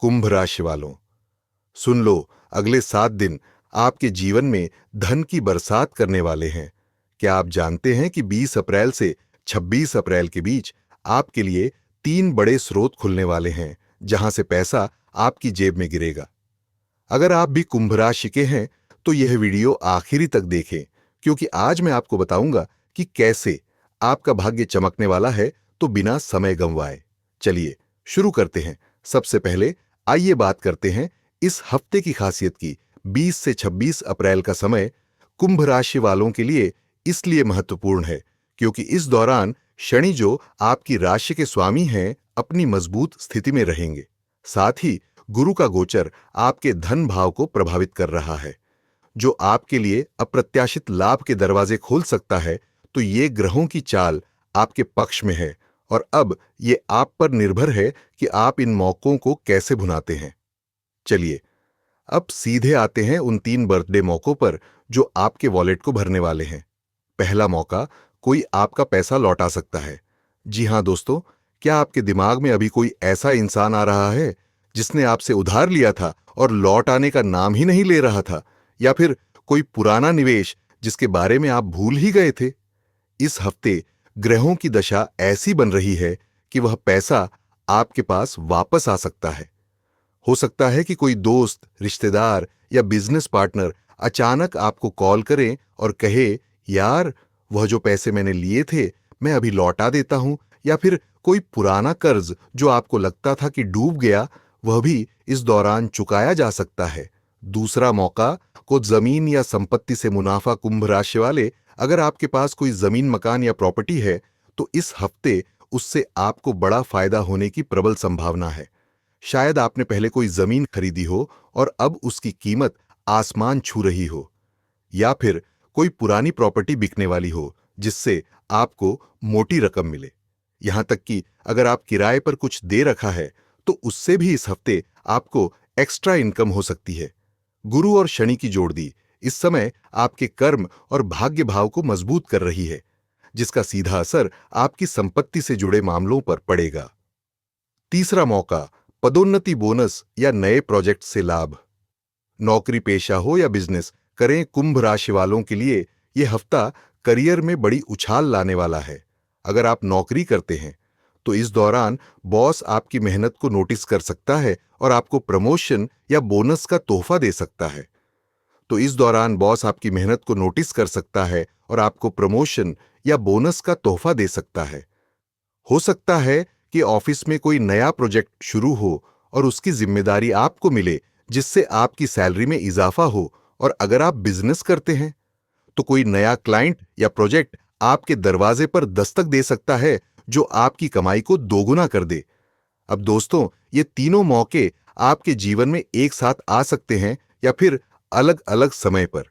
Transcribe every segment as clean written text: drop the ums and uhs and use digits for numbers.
कुंभ राशि वालों, सुन लो, अगले 7 दिन आपके जीवन में धन की बरसात करने वाले हैं। क्या आप जानते हैं कि 20 अप्रैल से 26 अप्रैल के बीच आपके लिए 3 बड़े स्रोत खुलने वाले हैं, जहां से पैसा आपकी जेब में गिरेगा। अगर आप भी कुंभ राशि के हैं तो यह वीडियो आखिरी तक देखें, क्योंकि आज मैं आपको बताऊंगा कि कैसे आपका भाग्य चमकने वाला है, तो बिना समय गंवाए चलिए शुरू करते हैं। सबसे पहले आइए बात करते हैं इस हफ्ते की खासियत की। 20 से 26 अप्रैल का समय कुंभ राशि वालों के लिए इसलिए महत्वपूर्ण है क्योंकि इस दौरान शनि, जो आपकी राशि के स्वामी हैं, अपनी मजबूत स्थिति में रहेंगे। साथ ही गुरु का गोचर आपके धन भाव को प्रभावित कर रहा है, जो आपके लिए अप्रत्याशित लाभ के दरवाजे खोल सकता है। तो ये ग्रहों की चाल आपके पक्ष में है और अब ये आप पर निर्भर है कि आप इन मौकों को कैसे भुनाते हैं। चलिए अब सीधे आते हैं उन 3 बर्थडे मौकों पर जो आपके वॉलेट को भरने वाले हैं। पहला मौका, कोई आपका पैसा लौटा सकता है। जी हां दोस्तों, क्या आपके दिमाग में अभी कोई ऐसा इंसान आ रहा है जिसने आपसे उधार लिया था और लौट आने का नाम ही नहीं ले रहा था? या फिर कोई पुराना निवेश जिसके बारे में आप भूल ही गए थे? इस हफ्ते ग्रहों की दशा ऐसी बन रही है कि वह पैसा आपके पास वापस आ सकता है। हो सकता है कि कोई दोस्त, रिश्तेदार या बिजनेस पार्टनर अचानक आपको कॉल करे और कहे, यार वह जो पैसे मैंने लिए थे मैं अभी लौटा देता हूं। या फिर कोई पुराना कर्ज जो आपको लगता था कि डूब गया, वह भी इस दौरान चुकाया जा सकता है। दूसरा मौका, को जमीन या संपत्ति से मुनाफा। कुंभ राशि वाले, अगर आपके पास कोई जमीन, मकान या प्रॉपर्टी है तो इस हफ्ते उससे आपको बड़ा फायदा होने की प्रबल संभावना है। शायद आपने पहले कोई जमीन खरीदी हो और अब उसकी कीमत आसमान छू रही हो, या फिर कोई पुरानी प्रॉपर्टी बिकने वाली हो जिससे आपको मोटी रकम मिले। यहां तक कि अगर आप किराए पर कुछ दे रखा है तो उससे भी इस हफ्ते आपको एक्स्ट्रा इनकम हो सकती है। गुरु और शनि की जोड़ी इस समय आपके कर्म और भाग्य भाव को मजबूत कर रही है, जिसका सीधा असर आपकी संपत्ति से जुड़े मामलों पर पड़ेगा। तीसरा मौका, पदोन्नति, बोनस या नए प्रोजेक्ट से लाभ। नौकरी पेशा हो या बिजनेस करें, कुंभ राशि वालों के लिए यह हफ्ता करियर में बड़ी उछाल लाने वाला है। अगर आप नौकरी करते हैं तो इस दौरान बॉस आपकी मेहनत को नोटिस कर सकता है और आपको प्रमोशन या बोनस का तोहफा दे सकता है। तो इस दौरान बॉस आपकी मेहनत को नोटिस कर सकता है और आपको प्रमोशन या बोनस का तोहफा दे सकता है। हो सकता है कि ऑफिस में कोई नया प्रोजेक्ट शुरू हो और उसकी जिम्मेदारी आपको मिले, जिससे आपकी सैलरी में इजाफा हो। और अगर आप बिजनेस करते हैं तो कोई नया क्लाइंट या प्रोजेक्ट आपके दरवाजे पर दस्तक दे सकता है, जो आपकी कमाई को दोगुना कर दे। अब दोस्तों, ये तीनों मौके आपके जीवन में एक साथ आ सकते हैं या फिर अलग अलग समय पर।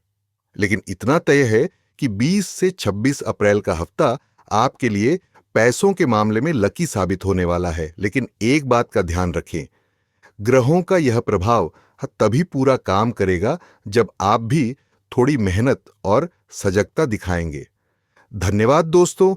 लेकिन इतना तय है कि 20 से 26 अप्रैल का हफ्ता आपके लिए पैसों के मामले में लकी साबित होने वाला है। लेकिन एक बात का ध्यान रखें, ग्रहों का यह प्रभाव तभी पूरा काम करेगा जब आप भी थोड़ी मेहनत और सजगता दिखाएंगे। धन्यवाद दोस्तों,